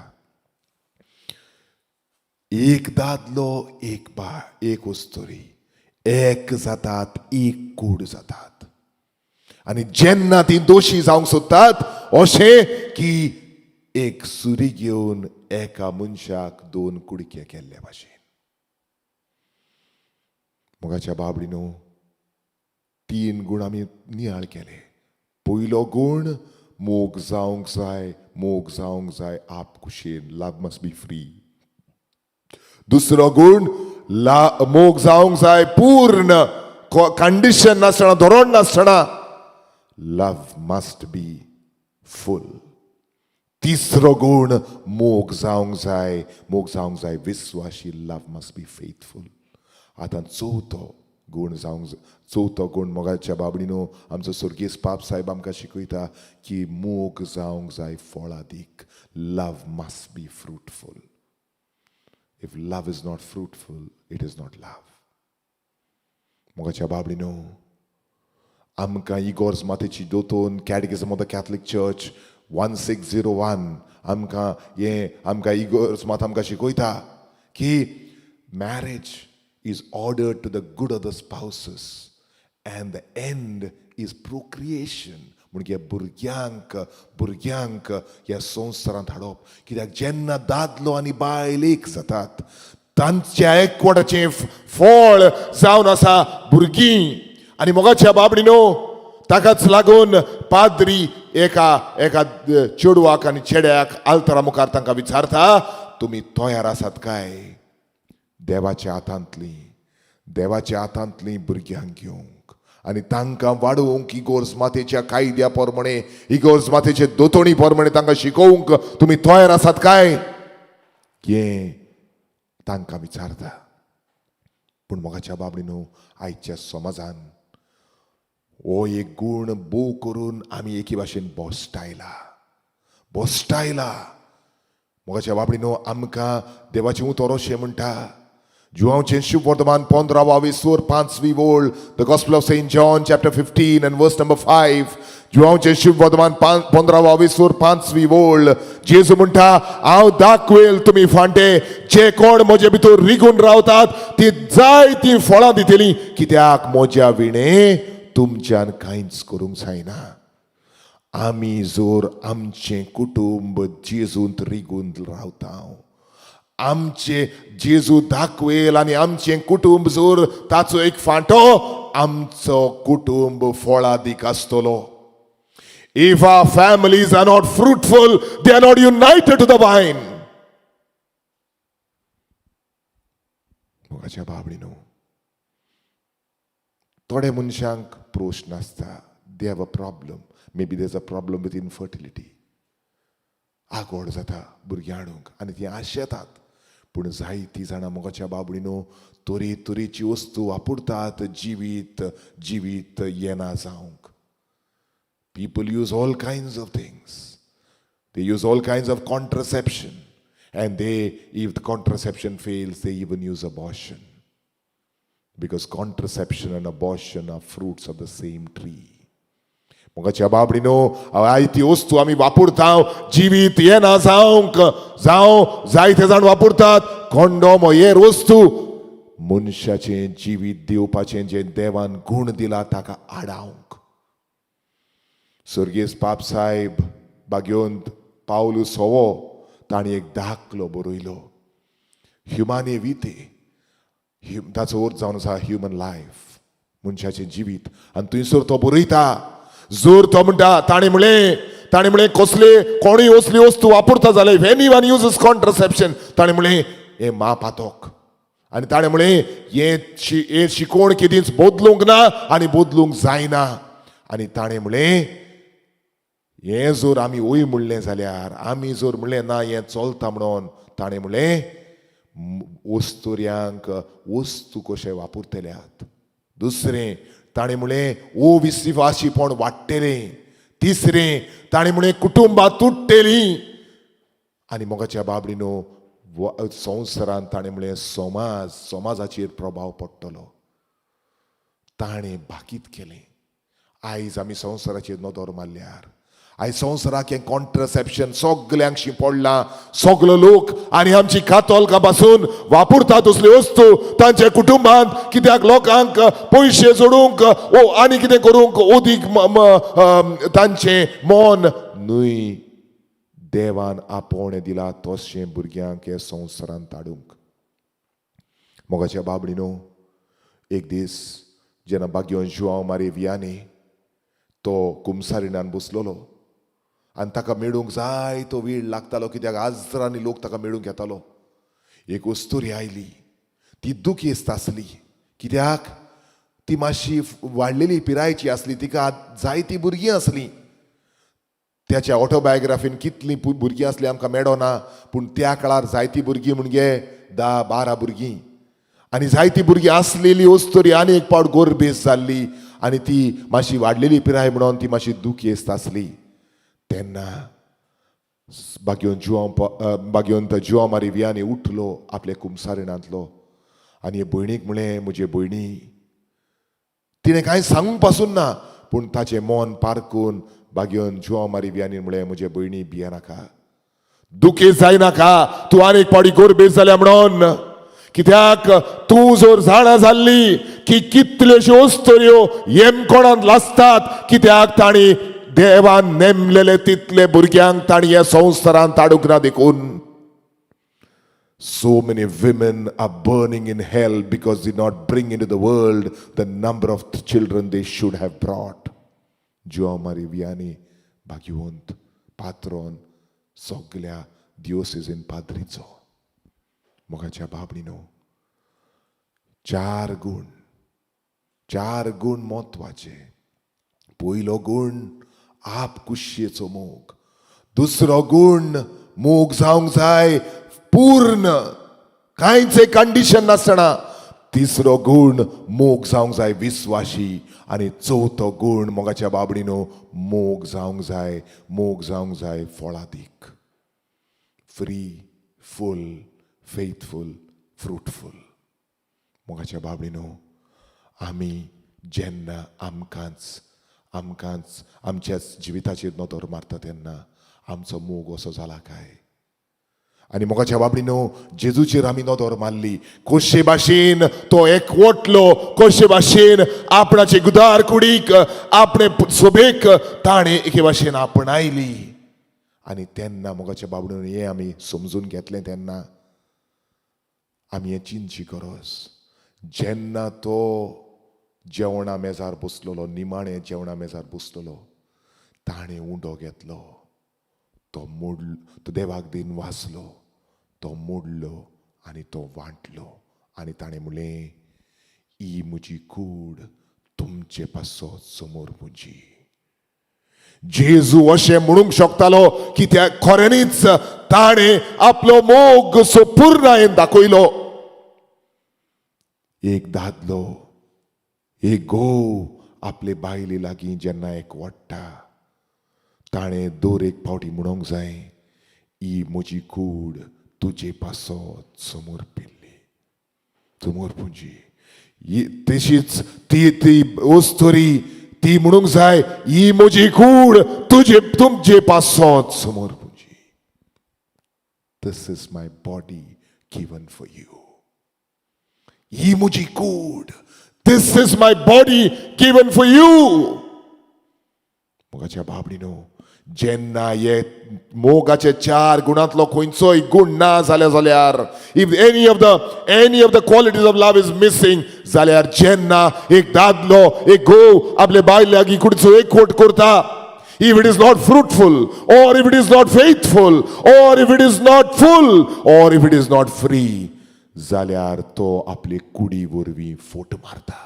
एक दादलो एक उस्तोरी एक जातात, एक कूड जातात. आनी जेन्ना ती दोशी जावंक सोदतात, अशें की एक सुरी घेवन एका मनशाक दोन कुडके केल्ल्या भाशेन. मोगाच्या बाबडीनो, 3 गुण आमी नियाळ केले. पयलो गुण, मोग जावंक जाय आप कुशीन, लव मस्ट बी फ्री. दुसरो गुण, मोग जावंक जाय पूर्ण, कंडिशन नासतना, धोरण नासतना. Love must be full. तिसरो गुण मोग जावंक जाय विस्वाशी. Love must be faithful. आतां चवथो गुण मोगाच्या बाबडीनो आमचो सुर्गीस पाप साहेब आमकां शिकयता की मोग जावंक जाय फळादीक. Love must be fruitful. If love is not fruitful, it is not love. मोगाच्या बाबडीनो आमकां इगोर्ज मातेची दोतोन catechism of the Catholic Church 1601 आमकां इगोर्ज मात आमकां शिकयता की marriage is ordered to the good of the spouses and the end is procreation. म्हणजे भुरग्यांक ह्या संवसारांत हाडप. कित्याक जेन्ना दादलो आनी बायल एक जातात तांच्या एकवटाचें फळ जावन आसा भुरगीं. आनी मोगाच्या बाबडीनो ताकाच लागून पाद्री एका चेडवाक आनी चेड्याक आल्तरा मुखार तांकां विचारता, तुमी तयार आसात काय देवाच्या हातांतली भुरग्यांक घेवंक आनी तांकां वाडोवंक. इगोर्ज मातेच्या कायद्या प्रमाणे, इगोर्ज मातेचे दोतोणी प्रमाणे तांकां शिकोवंक तुमी तयार आसात काय हें तांकां विचारता. पूण मोगाच्या बाबडीनो आयच्या समाजान हो एक गुण भोव करून आमी एके भाशेन बोस्टायला. मोगाच्या बाबडीनो आमकां देवाचें उतर अशें म्हणटा. जुआंवचें शुभ वर्तमान 15वी ओळ, the gospel of Saint John chapter 15 and verse number 5. जुआंवचें शुभ वर्तमान 15वी ओळ. जेजू म्हणटा, हांव दाखवेल तुमी फांटे जे कोण म्हजे भितर रिगून रावतात ती जाय ती फळां दितली, कित्याक म्हज्या विणे तुमच्यान कांयच करूंक जायना. आमी जोर आमचें कुटुंब जेजूंत रिगून रावता, आमचे जेजू दाखवेल आनी आमचें कुटुंब जोर ताचो एक फांटो आमचो कुटुंब फळादीक आसतलो. If our families are not fruitful, they are not united to the vine. मोगाच्या बाबडीनो थोडे मनशांक प्रश्न आसता. They have a problem. Maybe there's a problem with infertility. आगोड जाता भुरग्यां हाडूंक आनी ती आशेतात. पूण जायतीं जाणां मोगाच्या बाबडीनो तरेतरेची वस्तू वापरतात जिवीत येना जावंक. People use all kinds of things. They use all kinds of contraception. And if the contraception fails, they even use abortion. Because contraception and abortion are fruits of the same tree. मोगाच्या बाबडीनो आयती वस्तू आमी वापरता जिवीत येना जावंक. जायते जाण वापरतात कॉन्डोम हेर वस्तू मनशाचें जिवीत दिवपाचें जें देवान गुण दिला ताका आडावंक. स्वर्गीय पाप साहेब बाग्योंत पावलूस होवो ताणी एक दाखलो बरयलो. ह्युमाने विते ताचो अर्थ जावन आसा ह्युमन लायफ, मनशाचें जिवीत. आनी थंयसर तो बरयता जोर तो म्हणटा ताणें म्हळें कसले कोणूय असली वस्तू वापरता जाल्यार इफ एनीवन यूजेस कॉन्ट्रासेप्शन ताणें म्हळें हें मापातोक. आनी ताणें म्हळें हें शिकोवण केदींच बदलूंक ना आनी बदलूंक जायना. आनी ताणें म्हळें हें जोर आमी वय म्हणलें जाल्यार आमी जोर म्हणलें ना हें चलता म्हणून ताणें म्हळें वस्तुऱ्यांक वस्तू कशे वापरतल्यात. दुसरें ताणें म्हळें अविश्वासीपण वाडटलें. तिसरें ताणें म्हळें कुटुंबां तुटटलीं. आनी मोगाच्या बाबडीनो संवसारांत ताणें म्हळें समाजाचेर प्रभाव पडटलो. ताणें भाकीत केलें. आयज आमी संवसाराचेर नदर मारल्यार आयज संवसाराक हें कॉन्ट्रासेप्शन सगल्यांक पडलां. सगलो लोक आनी आमची कातोलकां पासून वापरतात असल्यो वस्तू तांच्या कुटुंबांत. कित्याक लोकांक पयशे जोडूंक आनी कितें करूंक ओदीक तांचें मन न्हय. देवान आपोवणें दिला तशें भुरग्यांक हे संवसारांत हाडूंक. मोगाच्या बाबडीनो एक दीस जेन्ना बाग्योन जुआंव मारी वियानी तो कुमसारिणान बसलोलो आनी ताका मेळूंक जाय तो वेळ लागतालो. कित्याक आजरांनी लोक ताका मेळूंक येतालो. एक वस्तुरी आयली ती दुखेस्त आसली. कित्याक ती मातशी वाडलेली पिरायेची आसली, तिका जायतीं भुरगीं आसलीं. त्याच्या ऑटोबायोग्राफीन कितलीं भुरगीं आसलीं आमकां मेळना, पूण त्या काळार जायतीं भुरगीं म्हणजे 10-12 भुरगीं. आनी जायतीं भुरगीं आसलेलीं वस्तोरी आनी एक पावट गोरबेस जाल्ली आनी ती मातशी वाडलेली पिराय म्हणून ती मातशी दुखेस्त आसली. तेन्ना भाग्यवंत जुआ मारिवियानी उठलो आपल्या कुमसारिणांतलो आनी हे भयणीक म्हळें, म्हजे भयणी. तिणें कांय सांगूंक पासून ना, पूण ताचें मन पारकून भाग्यवंत जुआ मारिवियानी म्हळें, म्हजे भयणी भियेनाका, दुखेस्त जायनाका, तूं आनीक पावटी गोरबेस जाल्या म्हणून. कित्याक तूं जर जाणा जाल्ली की कितल्योश्यो वस्तोऱ्यो येमकोणांत लासतात, कित्याक ताणी देवान नेमलेले तितले भुरग्यांक ताणी ह्या संवसारांत हाडूंक ना देखून. So many women are burning in hell because they did not bring into the world the number of children they should have brought. João Mariviani भाग्यवंत पात्रोन सगळ्या दिवसेन पाद्रीचो. मोगाच्या बाबडीनो, 4 गुण म्हत्वाचे. पयलो गुण आप कुशीचो मोग. दुसरो गुण मोग जावंक जाय पूर्ण, कांयच कंडिशन नासतना. तिसरो गुण मोग जावंक जाय विस्वाशी. आनी चवथो गुण मोगाच्या बाबडीनो, मोग जावंक जाय फळादीक. Free, full, faithful, fruitful. मोगाच्या बाबडीनो, आमी जेन्ना आमकांच आमच्या जिविताचेर नदर मारता तेन्ना आमचो मोग असो जाला काय? आनी मोगाच्या बाबडीनो, जेजूचेर आमी नदर मारली. कशे भाशेन तो एकवटलो, कशे भाशेन आपणाचे गुदार कुडीक, आपणे सोबेक ताणें एके भाशेन आपणायली. आनी तेन्ना मोगाच्या बाबडीनो हें आमी समजून घेतलें तेन्ना आमी हें चिंतची गरज. जेन्ना तो जेवणा मेजार बसलेलो, निमाणें जेवणा मेजार बसलेलो, ताणें उंडो घेतलो, तो देवाक दिन वाचलो, तो मोडलो आनी तो वांटलो. आनी ताणें म्हणलें, ही म्हजी कूड, तुमचे पासत समोर म्हजी. जेजू अशें म्हणूंक शकतालो कित्याक खऱ्यांनीच ताणें आपलो मोग पूर्णायेन दाखयलो. एक दादलो, एक घोव आपले बायले लागीं जेन्ना एकवडटा, ताणें दर एक पावटी म्हणूंक जाय, ही म्हजी कूड तुजे पासत समोर पिल्ली, समोर पुंजी. तशीच ती वस्तोरी ती म्हणूंक जाय, ही म्हजी कूड तुमचे पासत समोर पुंजी. This is my body given for you. ही म्हजी कूड. This is my body given for you. मोगाच्या बाबडीनो, जेन्ना हे मोगाचे 4 गुणांतलो खंयचोय गुण ना जाल्यार, if any of the qualities of love is missing, जाल्यार जेन्ना एक दादलो, एक घोव आपले बायल लागीं कुडचो एकवट करता, if it is not fruitful, or if it is not faithful, or if it is not full, or if it is not free, जाल्यार तो आपले कुडी वरवीं फोट मारता.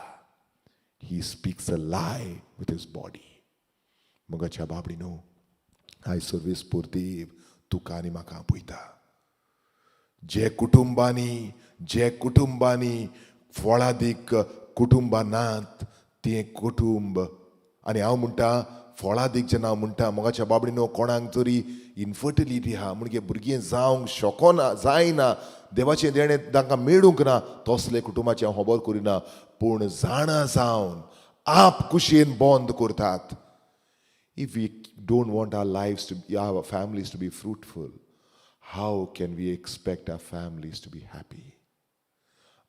He speaks a lie with his body. मोगाच्या बाबडीनो, आय सर्वीस पुरती तुका आनी म्हाका पळयता. जे कुटुंबांनी फळादीक कुटुंबां नात, तें कुटुंब. आनी हांव म्हणटा, फळादीक जेन्ना हांव म्हणटा, मोगाच्या बाबडीनो, कोणाक तरी इन्फर्टिलिटी आहा, म्हणजे भुरगीं जावंक शकना, जायना, देवाचें देणें तांकां मेळूंक ना, तसले कुटुंबाचें हांव खबर करिना. पूण जाणा जावन आप कुशेन बंद करतात. If we don't want our families to be fruitful, how can we expect our families to be happy?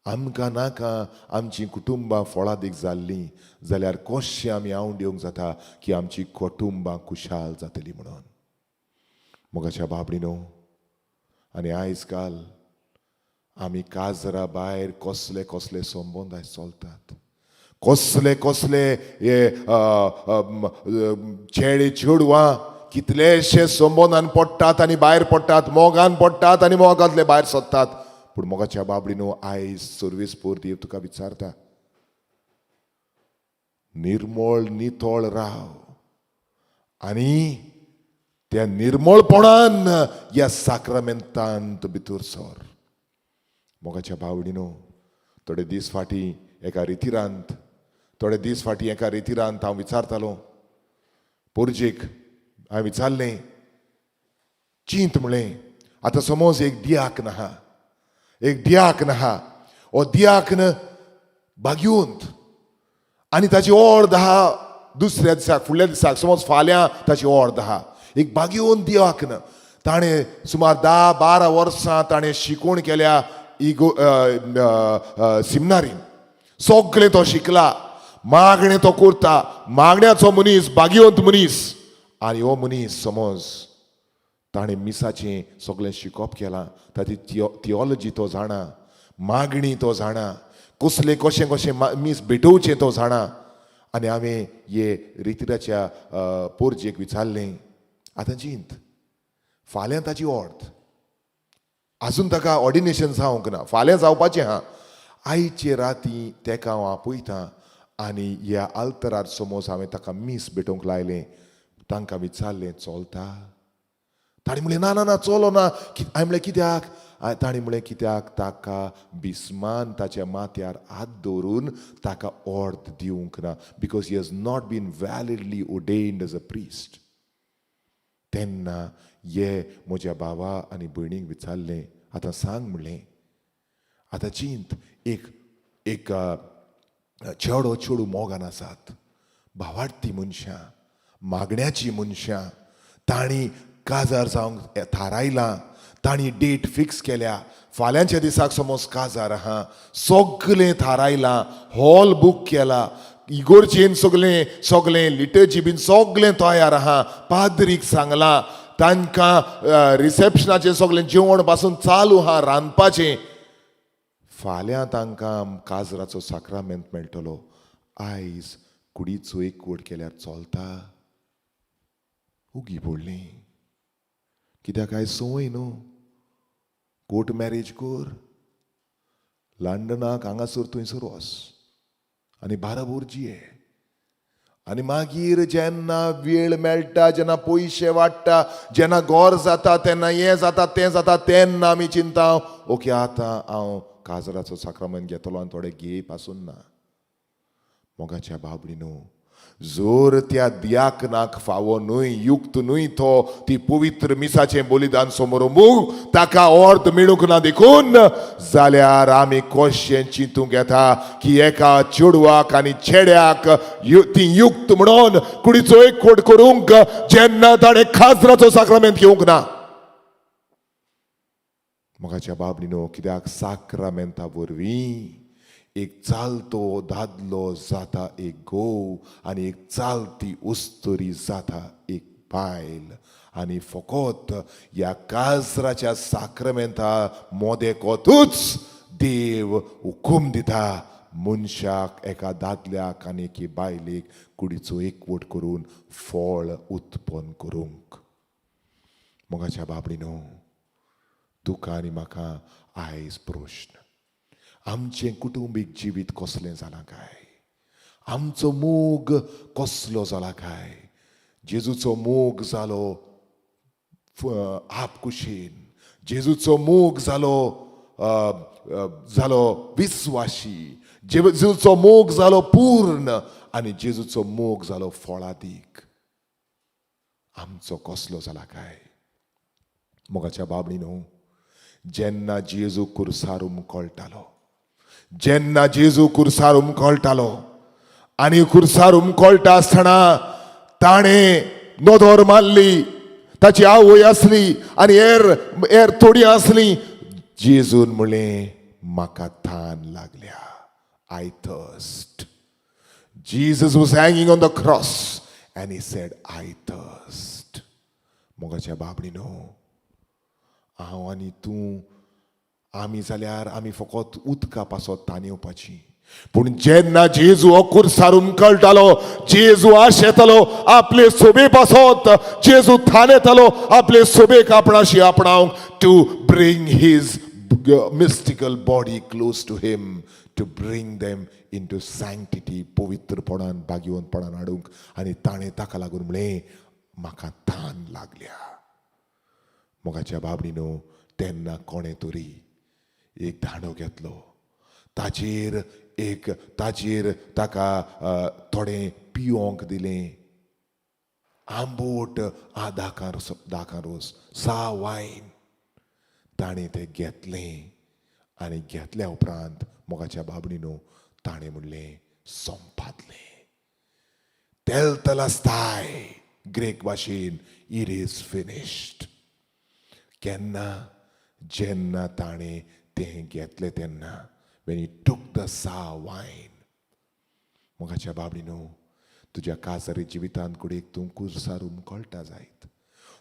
आमकां नाका आमची कुटुंबां फळादीक जाल्लीं जाल्यार कशें आमी हांव दिवंक जाता की आमची कुटुंबां खुशाल जातलीं म्हणून. मोगाच्या बाबडीनो, आनी आयज काल आमी काजरा भायर कसले कसले संबंद आयज चलतात, कसले चेडे चेडवां कितलेशे संबंदान पडटात आनी भायर पडटात, मोगान पडटात आनी मोगांतले भायर सरतात. पूण मोगाच्या बाबडीनो, आयज सर्वीस पोरती तुका विचारता, निर्मळ नितळ राव आणि त्या निर्मळपणान ह्या साक्रामेंतांत भितर सर. मोगाच्या बावडीनो, थोडे दीस फाटीं एका रितीरांत हांव विचारतालो पोरजेक, हांवें विचारलें चिंत म्हणलें, आतां समज एक दियाकन आहा हो दियाकन बागेवंत आनी ताची ऑर्द आहा दुसऱ्या दिसाक, फुडल्या दिसाक, समज फाल्यां ताची ऑर्द आहा. एक बागेवंत दियाकन, ताणें सुमार 10-12 वर्सां ताणें शिकवण केल्या सिमनारीन. सगळें तो शिकला, मागणें तो करता, मागण्याचो मनीस, बागेवंत मनीस. आनी हो मनीस समज ताणें मिसाचें सगळें शिकप केलां, ताची थियोलॉजी तो जाणा, मागणी तो जाणा, कसलें कशें कशें मीस भेटोवचें तो जाणा. आनी हांवें हे रितीराच्या पोरजेक विचारलें, आतां चिंत फाल्यां ताची ऑर्द, आजून ताका ऑर्डिनेशन जावंक ना, फाल्यां जावपाचें आहा. आयचे राती तेका हांव आपयतां आनी ह्या आल्तरार समज हांवें ताका मीस भेटोवंक लायलें, तांकां विचारलें चलता? ताणें म्हणलें ना ना ना चलो ना. हांवें म्हणलें कित्याक? ताणें म्हणलें कित्याक ताका भिस्मान ताच्या माथ्यार हात दवरून ताका ऑर्द दिवंक ना, because he has not been validly ordained as a priest. तेन्ना हे म्हज्या भावा आनी भयणीक विचारलें, आतां सांग म्हणलें, आतां चिंत एक चेडू मोगान आसात, भावार्थी मनशां, मागण्याची मनशां. तांणी काजार जावंक थारायलां, तांणी डेट फिक्स केल्या, फाल्यांच्या दिसाक समज काजार आहा, सगळें थारायलां, हॉल बूक केला, इगोर्जेन सगळें लिटर्जी बीन सगळें तयार आहा, पाद्रीक सांगलां, तांकां रिसेप्शनाचें सगळें जेवण पासून चालू आहा, रांदपाचें. फाल्यां तांकां काजराचो साक्रामेंत मेळटलो. आयज कुडीचो एकवट केल्यार चलता? उगी पडलीं. कित्याक आयज संवय न्हू, कोर्ट मॅरेज कर, लंडनाक हांगासर थंयसर वच आनी बाराबोर जिये. आनी मागीर जेन्ना वेळ मेळटा, जेन्ना पयशे वाडटा, जेन्ना घर जाता, तेन्ना हें जाता तें जाता, तेन्ना आमी चिंता ओके आतां हांव काजराचो साक्रामेंत घेतलो आनी थोडे घे पासून ना. मोगाच्या बाबडीनो, जोर त्या दियाकनाक फावो न्हय, युक्त न्हय तो ती पवित्र मिसाचें बलिदान समोर मूग ताका ऑर्द मेळूंक ना देखून, जाल्यार आमी कशें चिंतूंक येता की एका चेडवाक आनी चेड्याक ती युक्त म्हणून कुडीचो एकवट करूंक जेन्ना ताणें काजराचो साक्रामेंत घेवंक ना. मोगाच्या बाबडीनो, कित्याक साक्रामेंता वरवीं एक चालतो दादलो जाता एक घोव आनी एक चालती उस्तरी जाता एक बायल. आनी फकत ह्या काजराच्या साक्रामेंता मोदेकोतूच देव हुकूम दिता मनशाक, एका दादल्याक आनी एके बायलेक कुडीचो एकवट करून फळ उत्पन्न करूंक. मोगाच्या बाबडीनो, तुका आनी म्हाका आयज प्रश्न, आमचें कुटुंबीक जिवीत कसलें जालां काय? आमचो मोग कसलो जाला काय? जेजूचो मोग जालो आपकुशीन, जेजूचो मोग जालो विस्वाशी, जेजूचो मोग जालो पूर्ण आनी जेजूचो मोग जालो फळादीक. आमचो कसलो जाला काय? मोगाच्या बाबडीनो, जेन्ना जेजू कुर्सार उमकळटालो, जेन्ना जेजू कुर्सार उमकळटालो आनी कुर्सार उमकळटा आसतना ताणें नोदोर मारली, ताची आवय आसली आनी एर थोडी आसली. जेजून म्हणलें म्हाका थान लागल्या, I thirst. Jesus was hanging on the cross and he said, I thirst. मोगाच्या बाबडीनो, हांव आनी तूं आमी जाल्यार आमी फकत उदका पासत तान येवपाची. पूण जेन्ना जेजू हो कुर्सार उमकळटालो, जेजू आशेतालो आपले सोबे पासत, जेजू थान येतालो आपले सोबेक आपणाशी आपणावंक, to bring his mystical body close to him, to bring them into sanctity, पवित्रपणान बागीवनपणान हाडूंक. आनी ताणें ताका लागून म्हळें म्हाका तान लागल्या. मोगाच्या बाबडीनो, तेन्ना कोणें तरी एक धांडो घेतलो, ताचेर ताका थोडें पियोंक दिलें. आंबोट दाका रोस, सा वायन. ताणें तें घेतलें आनी घेतल्या उपरांत मोगाच्या बाबडीनो ताणें म्हणलें सोंपातलें. तेलतलास्ताय ग्रीक भाशेन इट इज फिनिश्ड. जेन्ना ताणें तें घेतलें तेन्ना, when he took the sour wine, मोगाच्या बाबडीनो, तुज्या काजारी जिवितांत घडयेक तूं कुरसारून कळटा जायत.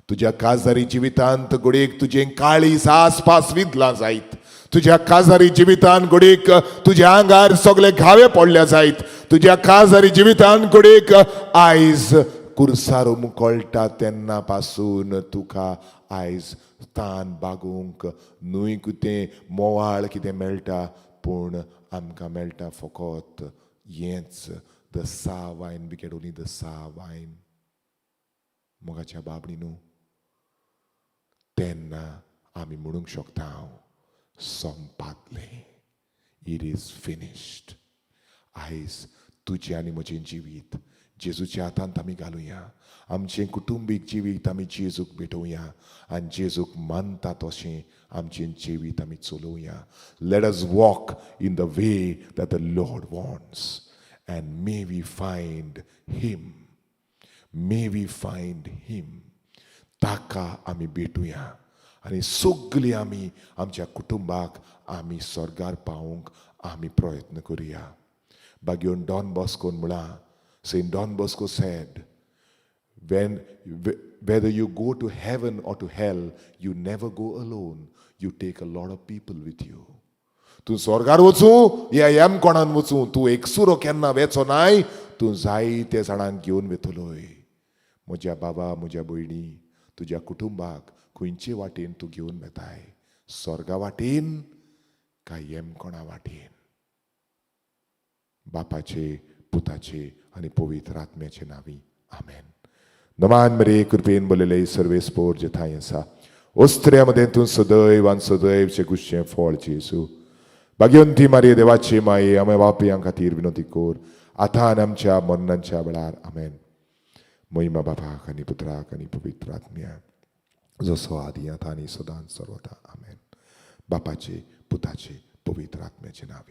तुज्या काजारी जिवितांत घडयेक तुजें काळीज आसपास विदला जायत. तुज्या काजारी जिवितांत घडयेक तुज्या आंगार सगळे घावे पडल्या जायत. तुज्या काजारी जिवितांत घडयेक आयज कुरसारून कळटा तेन्ना पासून तुका आयज तान बागूंक न्हय कितें मोवाळ कितें मेळटा, पूण आमकां मेळटा फकत हेंच, द सा वायन. वी गेट ओन्ली द सा वायन. मोगाच्या बाबडीनो, तेन्ना आमी म्हणूंक शकता सोंपातलें. It is finished. आयज तुजें आनी म्हजें जिवीत जेजूच्या हातांत आमी घालुया. आमचें कुटुंबीक जिवीत आमी जेजूक भेटोवया आनी जेजूक मानता तशें आमचें जिवीत आमी चलोवया. Let us walk in the way that the Lord wants, and may we find him. May we find him. ताका आमी भेटुया आनी सगळीं आमी आमच्या कुटुंबाक आमी स्वर्गार पावूंक आमी प्रयत्न करुया. बागयोन डॉन बॉस्कोन म्हणला, Saint Don Bosco said, whether you go to heaven or to hell, you never go alone. You take a lot of people with you. तूं स्वर्गार वचूं या एम कोणान वचूं, तूं एकसुरो केन्ना वेचो नाय, तूं जायते जाणांक घेवन वेतलोय. म्हज्या बाबा, म्हज्या भयणी, तुज्या कुटुंबाक खंयचे वाटेन तूं घेवन वेताय? स्वर्गा वाटेन काय एम कोणा वाटेन? बापाचे, पुताचे आनी पवित्र आत्म्याचे नांवी आमेन. नमान मरे कृपेन बोलेले सर्वेस्पोर जे थंय आसा, ओस्त्र्यामध्ये तूं सदैव आनी सदैवचे कुशें फळ जेजू. भाग्यवंती मारिये देवाची माये, आम्हा बापयां खातीर विनोदी कोर, आतां आनी आमच्या मरणाच्या वेळार आमेन. महिमा बापाक आनी पुत्राक आनी पवित्र आत्म्याक जसो आदी आतां आनी सदांच सर्वदा आमेन. बापाचे, पुताचे, पवित्र आत्म्याचे नांवी.